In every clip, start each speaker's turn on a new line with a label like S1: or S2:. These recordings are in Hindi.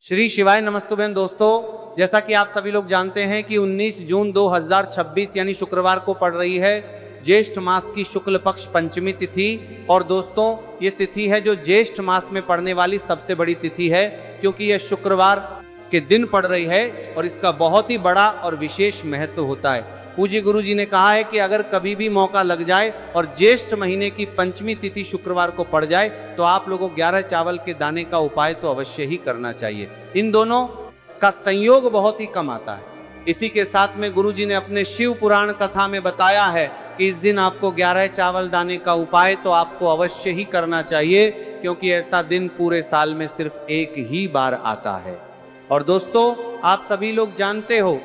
S1: श्री शिवाय नमस्तुभ्यं दोस्तों, जैसा कि आप सभी लोग जानते हैं कि 19 जून 2026 यानी शुक्रवार को पड़ रही है ज्येष्ठ मास की शुक्ल पक्ष पंचमी तिथि। और दोस्तों ये तिथि है जो ज्येष्ठ मास में पड़ने वाली सबसे बड़ी तिथि है, क्योंकि यह शुक्रवार के दिन पड़ रही है और इसका बहुत ही बड़ा और विशेष महत्व होता है। पूज्य गुरु जी ने कहा है कि अगर कभी भी मौका लग जाए और ज्येष्ठ महीने की पंचमी तिथि शुक्रवार को पड़ जाए तो आप लोगों को 11 चावल के दाने का उपाय तो अवश्य ही करना चाहिए। इन दोनों का संयोग बहुत ही कम आता है। इसी के साथ में गुरु जी ने अपने शिव पुराण कथा में बताया है कि इस दिन आपको 11 चावल दाने का उपाय तो आपको अवश्य ही करना चाहिए, क्योंकि ऐसा दिन पूरे साल में सिर्फ एक ही बार आता है। और दोस्तों आप सभी लोग जानते हो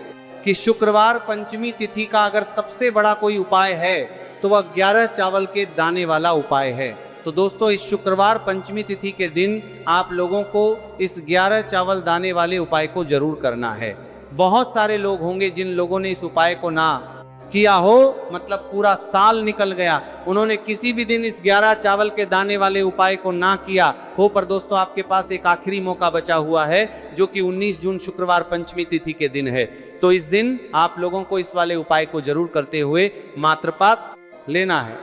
S1: कि शुक्रवार पंचमी तिथि का अगर सबसे बड़ा कोई उपाय है तो वह 11 चावल के दाने वाला उपाय है। तो दोस्तों इस शुक्रवार पंचमी तिथि के दिन आप लोगों को इस 11 चावल दाने वाले उपाय को जरूर करना है। बहुत सारे लोग होंगे जिन लोगों ने इस उपाय को ना किया हो, मतलब पूरा साल निकल गया, उन्होंने किसी भी दिन इस 11 चावल के दाने वाले उपाय को ना किया हो। पर दोस्तों आपके पास एक आखिरी मौका बचा हुआ है जो कि 19 जून शुक्रवार पंचमी तिथि के दिन है। तो इस दिन आप लोगों को इस वाले उपाय को जरूर करते हुए मात्रपात लेना है।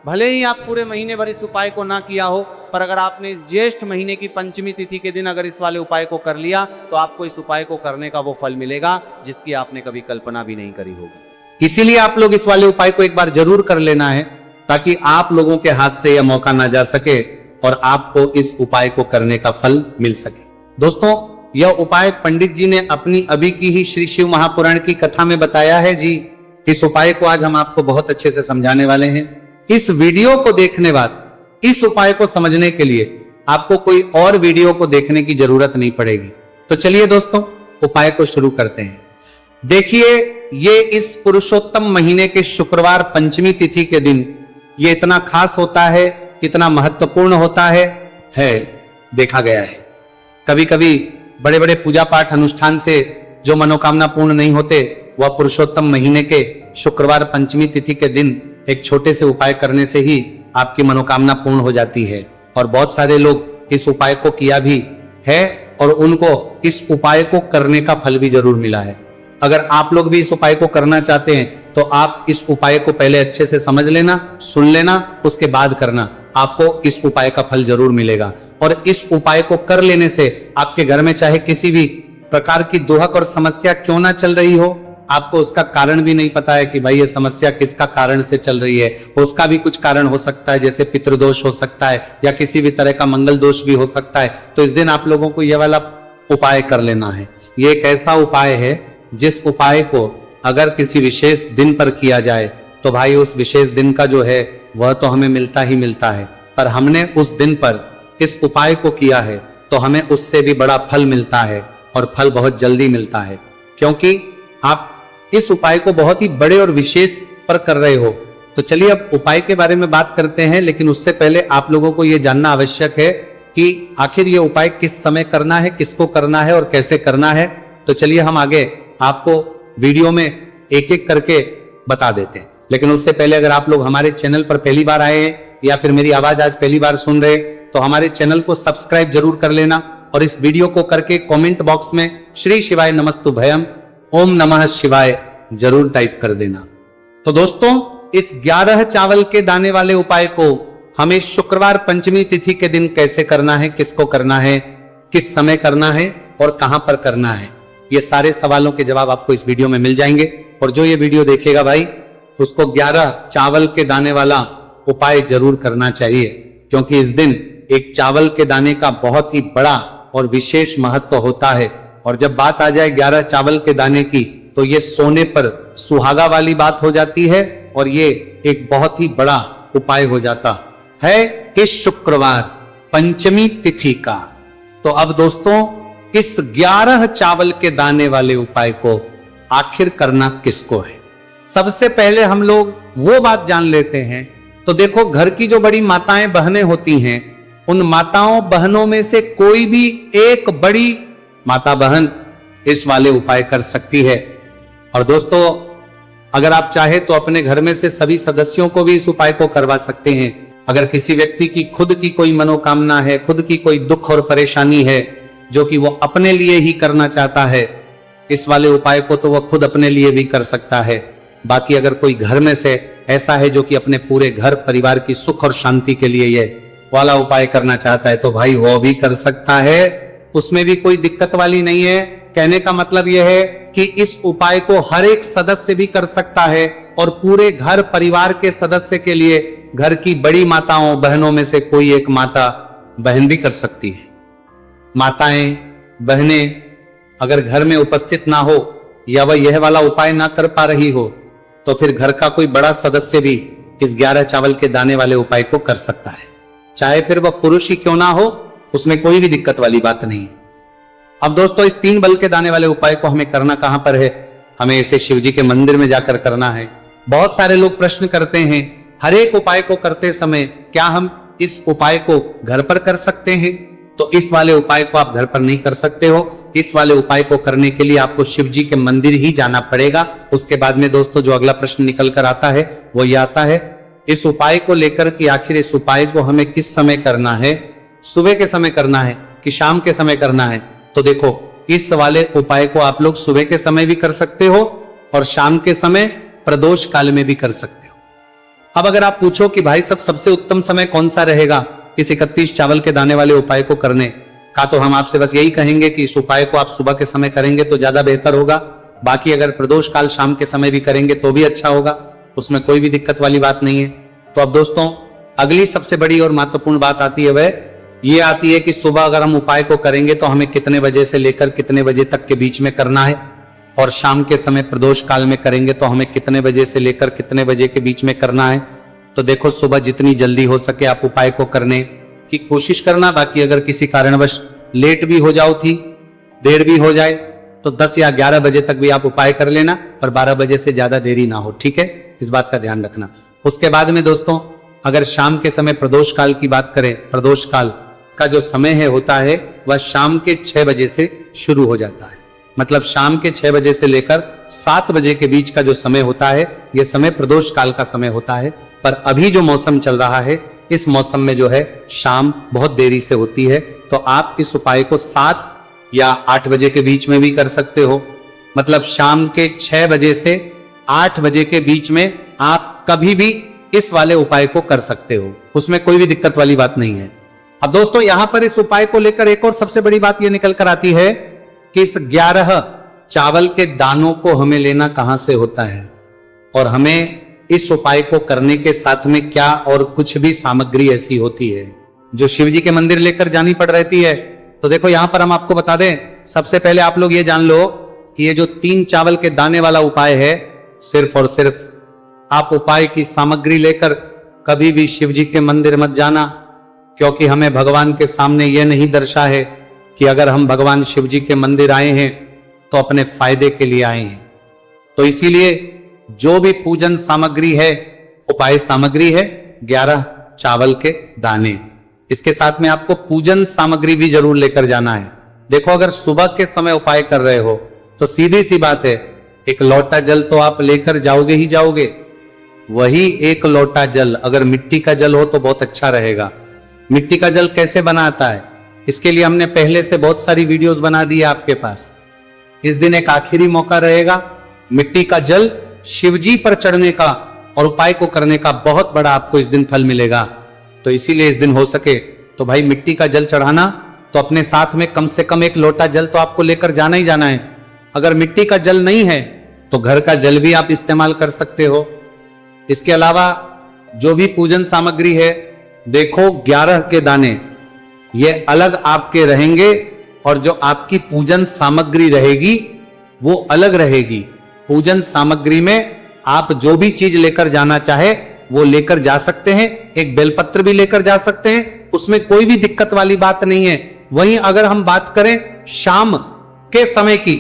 S1: भले ही आप पूरे महीने भर इस उपाय को ना किया हो, पर अगर आपने इस ज्येष्ठ महीने की पंचमी तिथि के दिन अगर इस वाले उपाय को कर लिया तो आपको इस उपाय को करने का वो फल मिलेगा जिसकी आपने कभी कल्पना भी नहीं करी होगी।
S2: इसीलिए आप लोग इस वाले उपाय को एक बार जरूर कर लेना है, ताकि आप लोगों के हाथ से यह मौका ना जा सके और आपको इस उपाय को करने का फल मिल सके। दोस्तों यह उपाय पंडित जी ने अपनी अभी की ही श्री शिव महापुराण की कथा में बताया है जी। इस उपाय को आज हम आपको बहुत अच्छे से समझाने वाले हैं। इस वीडियो को देखने बाद इस उपाय को समझने के लिए आपको कोई और वीडियो को देखने की जरूरत नहीं पड़ेगी। तो चलिए दोस्तों उपाय को शुरू करते हैं। देखिए ये इस पुरुषोत्तम महीने के शुक्रवार पंचमी तिथि के दिन ये इतना खास होता है, इतना महत्वपूर्ण होता है देखा गया है। कभी कभी बड़े बड़े पूजा पाठ अनुष्ठान से जो मनोकामना पूर्ण नहीं होते, वह पुरुषोत्तम महीने के शुक्रवार पंचमी तिथि के दिन एक छोटे से उपाय करने से ही आपकी मनोकामना पूर्ण हो जाती है। और बहुत सारे लोग इस उपाय को किया भी है और उनको इस उपाय को करने का फल भी जरूर मिला है। अगर आप लोग भी इस उपाय को करना चाहते हैं तो आप इस उपाय को पहले अच्छे से समझ लेना, सुन लेना, उसके बाद करना। आपको इस उपाय का फल जरूर मिलेगा। और इस उपाय को कर लेने से आपके घर में चाहे किसी भी प्रकार की दुहक और समस्या क्यों ना चल रही हो, आपको उसका कारण भी नहीं पता है कि भाई ये समस्या किसका कारण से चल रही है, उसका भी कुछ कारण हो सकता है, जैसे पितृदोष हो सकता है या किसी भी तरह का मंगल दोष भी हो सकता है। तो इस दिन आप लोगों को यह वाला उपाय कर लेना है। ये एक ऐसा उपाय है जिस उपाय को अगर किसी विशेष दिन पर किया जाए तो भाई उस विशेष दिन का जो है वह तो हमें मिलता ही मिलता है, पर हमने उस दिन पर इस उपाय को किया है तो हमें उससे भी बड़ा फल मिलता है और फल बहुत जल्दी मिलता है, क्योंकि आप इस उपाय को बहुत ही बड़े और विशेष पर कर रहे हो। तो चलिए अब उपाय के बारे में बात करते हैं, लेकिन उससे पहले आप लोगों को यह जानना आवश्यक है कि आखिर ये उपाय किस समय करना है, किसको करना है और कैसे करना है। तो चलिए हम आगे आपको वीडियो में एक एक करके बता देते हैं। लेकिन उससे पहले अगर आप लोग हमारे चैनल पर पहली बार आए हैं या फिर मेरी आवाज आज पहली बार सुन रहे तो हमारे चैनल को सब्सक्राइब जरूर कर लेना और इस वीडियो को करके कमेंट बॉक्स में श्री शिवाय नमस्तुभ्यं ओम नमः शिवाय जरूर टाइप कर देना। तो दोस्तों इस 11 चावल के दाने वाले उपाय को हमें शुक्रवार पंचमी तिथि के दिन कैसे करना है, किसको करना है, किस समय करना है और कहां पर करना है, ये सारे सवालों के जवाब आपको इस वीडियो में मिल जाएंगे। और जो ये वीडियो देखेगा भाई उसको 11 चावल के दाने वाला उपाय जरूर करना चाहिए, क्योंकि इस दिन एक चावल के दाने का बहुत ही बड़ा और विशेष महत्व होता है। और जब बात आ जाए 11 चावल के दाने की तो ये सोने पर सुहागा वाली बात हो जाती है और ये एक बहुत ही बड़ा उपाय हो जाता है इस शुक्रवार पंचमी तिथि का। तो अब दोस्तों इस 11 चावल के दाने वाले उपाय को आखिर करना किसको है, सबसे पहले हम लोग वो बात जान लेते हैं। तो देखो घर की जो बड़ी माताएं बहनें होती हैं, उन माताओं बहनों में से कोई भी एक बड़ी माता बहन इस वाले उपाय कर सकती है। और दोस्तों अगर आप चाहे तो अपने घर में से सभी सदस्यों को भी इस उपाय को करवा सकते हैं। अगर किसी व्यक्ति की खुद की कोई मनोकामना है, खुद की कोई दुख और परेशानी है, जो कि वो अपने लिए ही करना चाहता है, इस वाले उपाय को तो वह खुद अपने लिए भी कर सकता है। बाकी अगर कोई घर में से ऐसा है जो कि अपने पूरे घर परिवार की सुख और शांति के लिए ये वाला उपाय करना चाहता है, तो भाई वो भी कर सकता है, उसमें भी कोई दिक्कत वाली नहीं है। कहने का मतलब यह है कि इस उपाय को हर एक सदस्य भी कर सकता है और पूरे घर परिवार के सदस्य के लिए घर की बड़ी माताओं बहनों में से कोई एक माता बहन भी कर सकती है। माताएं बहनें अगर घर में उपस्थित ना हो या वह यह वाला उपाय ना कर पा रही हो, तो फिर घर का कोई बड़ा सदस्य भी इस 11 चावल के दाने वाले उपाय को कर सकता है, चाहे फिर वह पुरुष ही क्यों ना हो, उसमें कोई भी दिक्कत वाली बात नहीं है। अब दोस्तों, इस 3 बल के दाने वाले उपाय को हमें करना कहां पर है? हमें इसे शिव जी के मंदिर में जाकर करना है। बहुत सारे लोग प्रश्न करते हैं, हर एक उपाय को करते समय क्या हम इस उपाय को घर पर कर सकते हैं? तो इस वाले उपाय को आप घर पर नहीं कर सकते हो। इस वाले उपाय को करने के लिए आपको शिव जी के मंदिर ही जाना पड़ेगा। उसके बाद में दोस्तों जो अगला प्रश्न निकल कर आता है वो ये आता है, इस उपाय को लेकर कि आखिर इस उपाय को हमें किस समय करना है? सुबह के समय करना है कि शाम के समय करना है? तो देखो, इस वाले उपाय को आप लोग सुबह के समय भी कर सकते हो और शाम के समय प्रदोष काल में भी कर सकते हो। अब अगर आप पूछो कि भाई सबसे उत्तम समय कौन सा रहेगा इस 31 चावल के दाने वाले उपाय को करने का, तो हम आपसे बस यही कहेंगे कि इस उपाय को आप सुबह के समय करेंगे तो ज्यादा बेहतर होगा। बाकी अगर प्रदोष काल शाम के समय भी करेंगे तो भी अच्छा होगा, उसमें कोई भी दिक्कत वाली बात नहीं है। तो अब दोस्तों, अगली सबसे बड़ी और महत्वपूर्ण बात आती है, वह ये आती है कि सुबह अगर हम उपाय को करेंगे तो हमें कितने बजे से लेकर कितने बजे तक के बीच में करना है, और शाम के समय प्रदोष काल में करेंगे तो हमें कितने बजे से लेकर कितने बजे के बीच में करना है। तो देखो, सुबह जितनी जल्दी हो सके आप उपाय को करने की कोशिश करना। बाकी अगर किसी कारणवश लेट भी हो जाओ थी, देर भी हो जाए, तो 10 या 11 बजे तक भी आप उपाय कर लेना, पर 12 बजे से ज्यादा देरी ना हो, ठीक है? इस बात का ध्यान रखना। उसके बाद में दोस्तों, अगर शाम के समय प्रदोष काल की बात करें, प्रदोष काल का जो समय है होता है वह शाम के 6 बजे से शुरू हो जाता है। मतलब शाम के 6 बजे से लेकर 7 बजे के बीच का जो समय होता है, यह समय प्रदोष काल का समय होता है। पर अभी जो मौसम चल रहा है, इस मौसम में जो है शाम बहुत देरी से होती है, तो आप इस उपाय को 7 या 8 बजे के बीच में भी कर सकते हो। मतलब शाम के 6 बजे से 8 बजे के बीच में आप कभी भी इस वाले उपाय को कर सकते हो, उसमें कोई भी दिक्कत वाली बात नहीं है। अब दोस्तों, यहां पर इस उपाय को लेकर एक और सबसे बड़ी बात यह निकल कर आती है कि इस 11 चावल के दानों को हमें लेना कहां से होता है, और हमें इस उपाय को करने के साथ में क्या और कुछ भी सामग्री ऐसी होती है जो शिव जी के मंदिर लेकर जानी पड़ रहती है। तो देखो, यहां पर हम आपको बता दें, सबसे पहले आप लोग ये जान लो कि ये जो 3 चावल के दाने वाला उपाय है, सिर्फ और सिर्फ आप उपाय की सामग्री लेकर कभी भी शिव जी के मंदिर मत जाना, क्योंकि हमें भगवान के सामने यह नहीं दर्शा है कि अगर हम भगवान शिव जी के मंदिर आए हैं तो अपने फायदे के लिए आए हैं। तो इसीलिए जो भी पूजन सामग्री है, उपाय सामग्री है 11 चावल के दाने। इसके साथ में आपको पूजन सामग्री भी जरूर लेकर जाना है। देखो, अगर सुबह के समय उपाय कर रहे हो तो सीधी सी बात है, एक लोटा जल तो आप लेकर जाओगे ही जाओगे। वही एक लोटा जल अगर मिट्टी का जल हो तो बहुत अच्छा रहेगा। मिट्टी का जल कैसे बनाता है, इसके लिए हमने पहले से बहुत सारी वीडियोस बना दी है आपके पास। इस दिन एक आखिरी मौका रहेगा, मिट्टी का जल शिवजी पर चढ़ने का और उपाय को करने का बहुत बड़ा आपको इस दिन फल मिलेगा। तो इसीलिए इस दिन हो सके तो भाई मिट्टी का जल चढ़ाना, तो अपने साथ में कम से कम एक लोटा जल तो आपको लेकर जाना ही जाना है। अगर मिट्टी का जल नहीं है तो घर का जल भी आप इस्तेमाल कर सकते हो। इसके अलावा जो भी पूजन सामग्री है, देखो 11 के दाने ये अलग आपके रहेंगे और जो आपकी पूजन सामग्री रहेगी वो अलग रहेगी। पूजन सामग्री में आप जो भी चीज लेकर जाना चाहे वो लेकर जा सकते हैं। एक बेलपत्र भी लेकर जा सकते हैं, उसमें कोई भी दिक्कत वाली बात नहीं है। वहीं अगर हम बात करें शाम के समय की,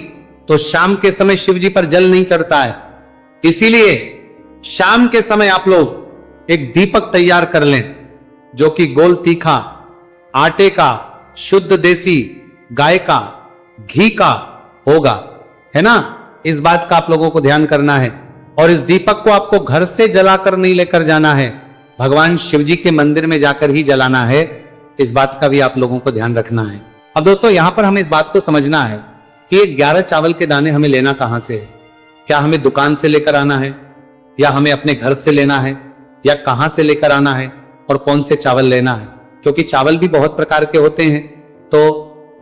S2: तो शाम के समय शिव जी पर जल नहीं चढ़ता है। इसीलिए शाम के समय आप लोग एक दीपक तैयार कर लें, जो कि गोल तीखा, आटे का, शुद्ध देसी गाय का, घी का होगा, है ना। इस बात का आप लोगों को ध्यान करना है। और इस दीपक को आपको घर से जलाकर नहीं लेकर जाना है, भगवान शिव जी के मंदिर में जाकर ही जलाना है। इस बात का भी आप लोगों को ध्यान रखना है। अब दोस्तों यहां पर हमें इस बात को समझना है कि ये 11 चावल के दाने हमें लेना कहां से है। क्या हमें दुकान से लेकर आना है, या हमें अपने घर से लेना है, या कहां से लेकर आना है, और कौन से चावल लेना है, क्योंकि चावल भी बहुत प्रकार के होते हैं। तो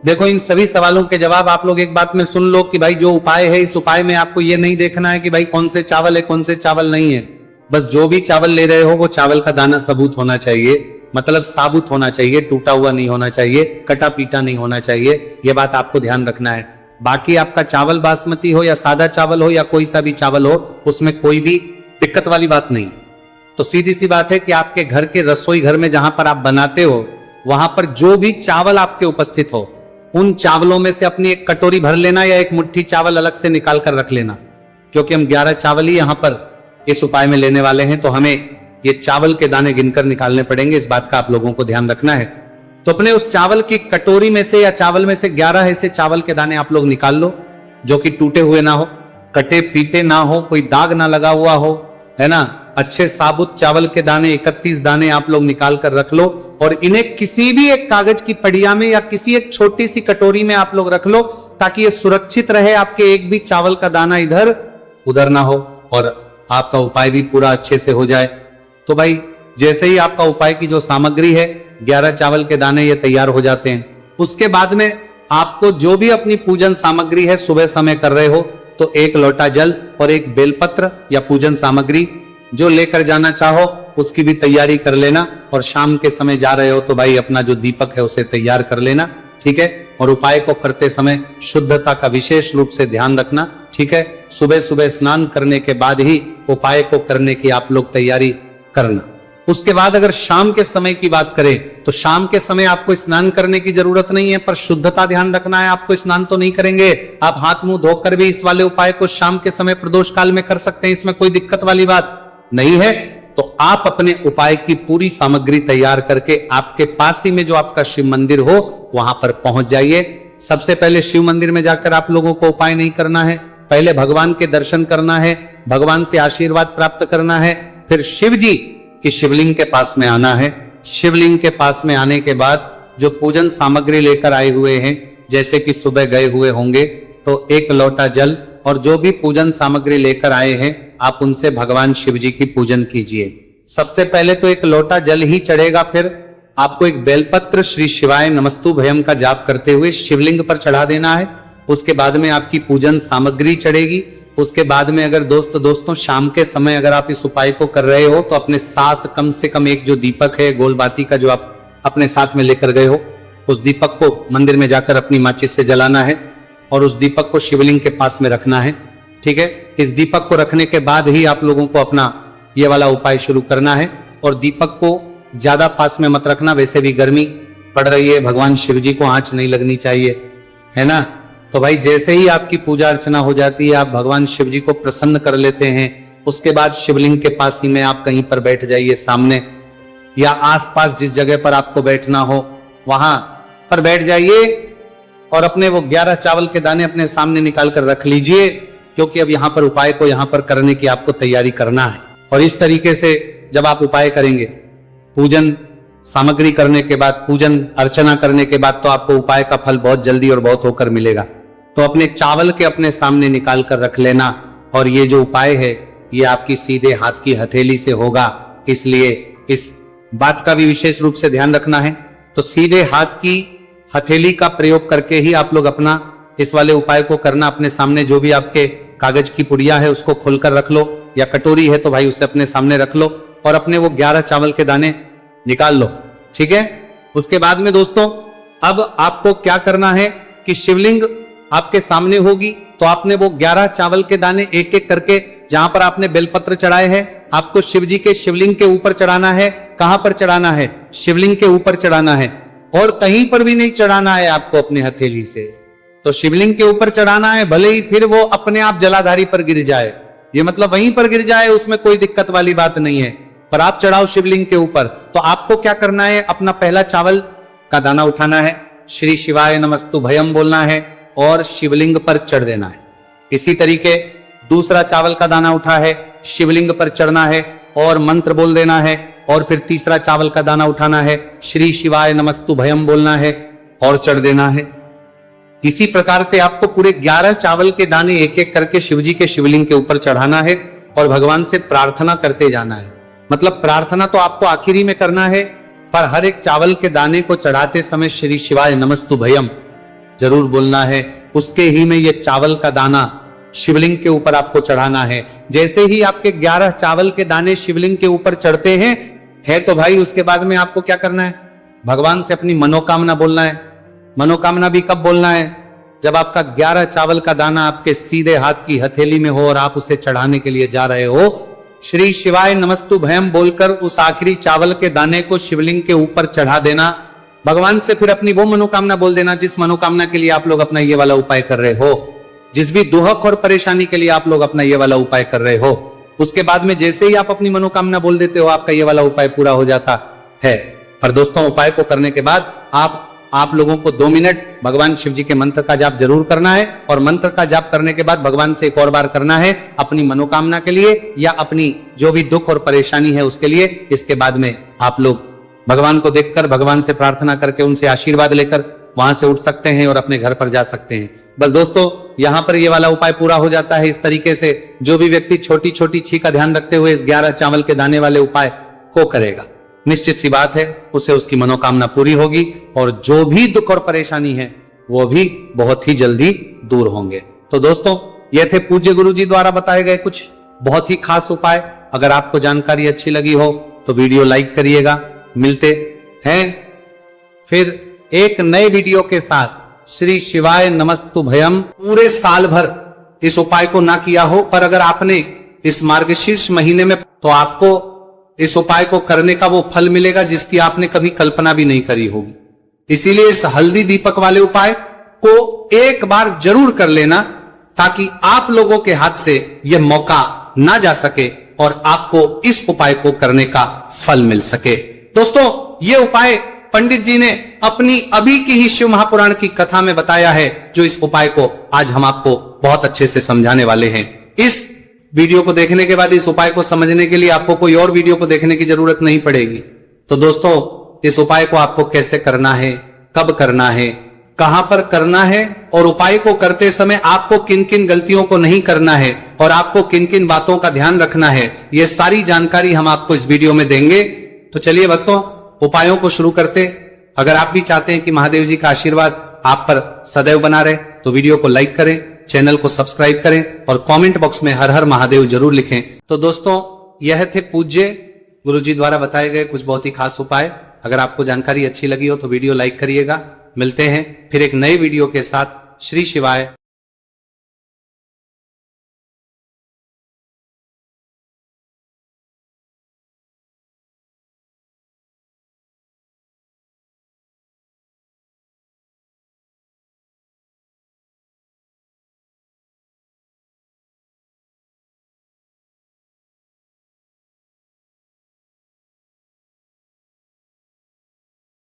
S2: देखो, इन सभी सवालों के जवाब आप लोग एक बात में सुन लो कि भाई जो उपाय है, इस उपाय में आपको ये नहीं देखना है कि भाई कौन से चावल है, कौन से चावल नहीं है। बस जो भी चावल ले रहे हो वो चावल का दाना सबूत होना चाहिए, मतलब साबुत होना चाहिए, टूटा हुआ नहीं होना चाहिए, कटा पीटा नहीं होना चाहिए। ये बात आपको ध्यान रखना है। बाकी आपका चावल बासमती हो या सादा चावल हो या कोई सा भी चावल हो, उसमें कोई भी दिक्कत वाली बात नहीं। तो सीधी सी बात है कि आपके घर के रसोई घर में जहां पर आप बनाते हो, वहां पर जो भी चावल आपके उपस्थित हो, उन चावलों में से अपनी एक कटोरी भर लेना या एक मुट्ठी चावल अलग से निकाल कर रख लेना, क्योंकि हम 11 चावल ही यहां पर इस उपाय में लेने वाले हैं। तो हमें ये चावल के दाने गिनकर निकालने पड़ेंगे, इस बात का आप लोगों को ध्यान रखना है। तो अपने उस चावल की कटोरी में से या चावल में से 11 ऐसे चावल के दाने आप लोग निकाल लो, जो कि टूटे हुए ना हो, कटे पीटे ना हो, कोई दाग ना लगा हुआ हो, है ना। अच्छे साबुत चावल के दाने 31 दाने आप लोग निकाल कर रख लो, और इन्हें किसी भी एक कागज की पड़िया में या किसी एक छोटी सी कटोरी में आप लोग रख लो, ताकि ये सुरक्षित रहे, आपके एक भी चावल का दाना इधर उधर ना हो और आपका उपाय भी पूरा अच्छे से हो जाए। तो भाई जैसे ही आपका उपाय की जो सामग्री है, 11 चावल के दाने, ये तैयार हो जाते हैं, उसके बाद में आपको जो भी अपनी पूजन सामग्री है, सुबह समय कर रहे हो तो 1 लोटा जल और 1 बेलपत्र या पूजन सामग्री जो लेकर जाना चाहो उसकी भी तैयारी कर लेना। और शाम के समय जा रहे हो तो भाई अपना जो दीपक है उसे तैयार कर लेना, ठीक है। और उपाय को करते समय शुद्धता का विशेष रूप से ध्यान रखना, ठीक है। सुबह सुबह स्नान करने के बाद ही उपाय को करने की आप लोग तैयारी करना। उसके बाद अगर शाम के समय की बात करें तो शाम के समय आपको स्नान करने की जरूरत नहीं है, पर शुद्धता ध्यान रखना है। आपको स्नान तो नहीं करेंगे, आप हाथ मुंह धोकर भी इस वाले उपाय को शाम के समय प्रदोष काल में कर सकते हैं, इसमें कोई दिक्कत वाली बात नहीं है। तो आप अपने उपाय की पूरी सामग्री तैयार करके आपके पास ही में जो आपका शिव मंदिर हो वहां पर पहुंच जाइए। सबसे पहले शिव मंदिर में जाकर आप लोगों को उपाय नहीं करना है, पहले भगवान के दर्शन करना है, भगवान से आशीर्वाद प्राप्त करना है, फिर शिव जी की शिवलिंग के पास में आना है। शिवलिंग के पास में आने के बाद जो पूजन सामग्री लेकर आए हुए हैं, जैसे कि सुबह गए हुए होंगे तो 1 लोटा जल और जो भी पूजन सामग्री लेकर आए हैं आप उनसे भगवान शिव जी की पूजन कीजिए। सबसे पहले तो 1 लोटा जल ही चढ़ेगा, फिर आपको 1 बेलपत्र श्री शिवाय नमस्तु भयम का जाप करते हुए शिवलिंग पर चढ़ा देना है। उसके बाद में आपकी पूजन सामग्री चढ़ेगी। उसके बाद में अगर दोस्तों शाम के समय अगर आप इस उपाय को कर रहे हो तो अपने साथ कम से कम 1 जो दीपक है गोल बाती का, जो आप अपने साथ में लेकर गए हो, उस दीपक को मंदिर में जाकर अपनी माचिस से जलाना है और उस दीपक को शिवलिंग के पास में रखना है, ठीक है। इस दीपक को रखने के बाद ही आप लोगों को अपना ये वाला उपाय शुरू करना है। और दीपक को ज्यादा पास में मत रखना, वैसे भी गर्मी पड़ रही है, भगवान शिव जी को आंच नहीं लगनी चाहिए, है ना। तो भाई जैसे ही आपकी पूजा अर्चना हो जाती है, आप भगवान शिव जी को प्रसन्न कर लेते हैं, उसके बाद शिवलिंग के पास ही में आप कहीं पर बैठ जाइए, सामने या आसपास जिस जगह पर आपको बैठना हो वहां पर बैठ जाइए और अपने वो 11 चावल के दाने अपने सामने निकाल कर रख लीजिए, क्योंकि अब यहां पर उपाय को यहां पर करने की आपको तैयारी करना है। और इस तरीके से जब आप उपाय करेंगे, पूजन सामग्री करने के बाद, पूजन अर्चना करने के बाद, तो आपको उपाय का फल बहुत जल्दी और बहुत होकर मिलेगा। तो अपने चावल के अपने सामने निकाल कर रख लेना। और ये जो उपाय है ये आपकी सीधे हाथ की हथेली से होगा, इसलिए इस बात का भी विशेष रूप से ध्यान रखना है। तो सीधे हाथ की हथेली का प्रयोग करके ही आप लोग अपना इस वाले उपाय को करना। अपने सामने जो भी आपके कागज की पुड़िया है उसको खोलकर रख लो, या कटोरी है तो भाई उसे अपने सामने रख लो और अपने वो 11 चावल के दाने निकाल लो, ठीक है। उसके बाद में दोस्तों अब आपको क्या करना है कि शिवलिंग आपके सामने होगी, तो आपने वो 11 चावल के दाने एक एक करके जहां पर आपने बेलपत्र चढ़ाए हैं आपको शिव जी के शिवलिंग के ऊपर चढ़ाना है। कहां पर चढ़ाना है? शिवलिंग के ऊपर चढ़ाना है, और कहीं पर भी नहीं चढ़ाना है आपको अपनी हथेली से। तो शिवलिंग के ऊपर चढ़ाना है, भले ही फिर वो अपने आप जलाधारी पर गिर जाए, ये मतलब वहीं पर गिर जाए, उसमें कोई दिक्कत वाली बात नहीं है, पर आप चढ़ाओ शिवलिंग के ऊपर। तो आपको क्या करना है, अपना पहला चावल का दाना उठाना है, श्री शिवाय नमस्तु भयम बोलना है और शिवलिंग पर चढ़ देना है। इसी तरीके दूसरा चावल का दाना उठा है, शिवलिंग पर चढ़ना है और मंत्र बोल देना है। और फिर तीसरा चावल का दाना उठाना है, श्री शिवाय नमस्तु भयम बोलना है और चढ़ देना है। इसी प्रकार से आपको पूरे 11 चावल के दाने एक एक करके शिवजी के शिवलिंग के ऊपर चढ़ाना है और भगवान से प्रार्थना करते जाना है। मतलब प्रार्थना तो आपको आखिरी में करना है, पर हर एक चावल के दाने को चढ़ाते समय श्री शिवाय नमस्तुभयम जरूर बोलना है। उसके ही में ये चावल का दाना शिवलिंग के ऊपर आपको चढ़ाना है। जैसे ही आपके 11 चावल के दाने शिवलिंग के ऊपर चढ़ते हैं है तो भाई उसके बाद में आपको क्या करना है, भगवान से अपनी मनोकामना बोलना है। मनोकामना भी कब बोलना है, जब आपका 11 चावल का दाना आपके सीधे हाथ की हथेली में हो और आप उसे चढ़ाने के लिए जा रहे हो। श्री शिवाय नमस्तुभयम बोलकर उस आखिरी चावल के दाने को शिवलिंग के ऊपर चढ़ा देना। भगवान से फिर अपनी वो मनोकामना बोल देना जिस मनोकामना के लिए आप लोग अपना ये वाला उपाय कर रहे हो, जिस भी दुहक और परेशानी के लिए आप लोग अपना ये वाला उपाय कर रहे हो। उसके बाद में जैसे ही आप अपनी मनोकामना बोल देते हो आपका ये वाला उपाय पूरा हो जाता है। पर दोस्तों उपाय को करने के बाद आप लोगों को 2 मिनट भगवान शिव जी के मंत्र का जाप जरूर करना है और मंत्र का जाप करने के बाद भगवान से एक और बार करना है अपनी मनोकामना के लिए या अपनी जो भी दुख और परेशानी है उसके लिए। इसके बाद में आप लोग भगवान को देखकर भगवान से प्रार्थना करके उनसे आशीर्वाद लेकर वहां से उठ सकते हैं और अपने घर पर जा सकते हैं। बस दोस्तों यहां पर ये वाला उपाय पूरा हो जाता है। इस तरीके से जो भी व्यक्ति छोटी छोटी छी का ध्यान रखते हुए इस 11 चावल के दाने वाले उपाय को करेगा, निश्चित सी बात है उसे उसकी मनोकामना पूरी होगी और जो भी दुख और परेशानी है वो भी बहुत ही जल्दी दूर होंगे। तो दोस्तों ये थे पूज्य गुरु जी द्वारा बताए गए कुछ बहुत ही खास उपाय। अगर आपको जानकारी अच्छी लगी हो तो वीडियो लाइक करिएगा। मिलते हैं फिर एक नए वीडियो के साथ। श्री शिवाय नमस्तुभयम। पूरे साल भर इस उपाय को ना किया हो, पर अगर आपने इस मार्गशीर्ष महीने में, तो आपको इस उपाय को करने का वो फल मिलेगा जिसकी आपने कभी कल्पना भी नहीं करी होगी। इसीलिए इस हल्दी दीपक वाले उपाय को एक बार जरूर कर लेना ताकि आप लोगों के हाथ से यह मौका ना जा सके और आपको इस उपाय को करने का फल मिल सके। दोस्तों ये उपाय पंडित जी ने अपनी अभी की ही शिव महापुराण की कथा में बताया है, जो इस उपाय को आज हम आपको बहुत अच्छे से समझाने वाले हैं। इस वीडियो को देखने के बाद इस उपाय को समझने के लिए आपको कोई और वीडियो को देखने की जरूरत नहीं पड़ेगी। तो दोस्तों इस उपाय को आपको कैसे करना है, कब करना है, कहां पर करना है और उपाय को करते समय आपको किन किन गलतियों को नहीं करना है और आपको किन किन बातों का ध्यान रखना है, यह सारी जानकारी हम आपको इस वीडियो में देंगे। तो चलिए भक्तों उपायों को शुरू करते। अगर आप भी चाहते हैं कि महादेव जी का आशीर्वाद आप पर सदैव बना रहे तो वीडियो को लाइक करें, चैनल को सब्सक्राइब करें और कमेंट बॉक्स में हर हर महादेव जरूर लिखें। तो दोस्तों यह थे पूज्य गुरु जी द्वारा बताए गए कुछ बहुत ही खास उपाय। अगर आपको जानकारी अच्छी लगी हो तो वीडियो लाइक करिएगा। मिलते हैं फिर एक नए वीडियो के साथ। श्री शिवाय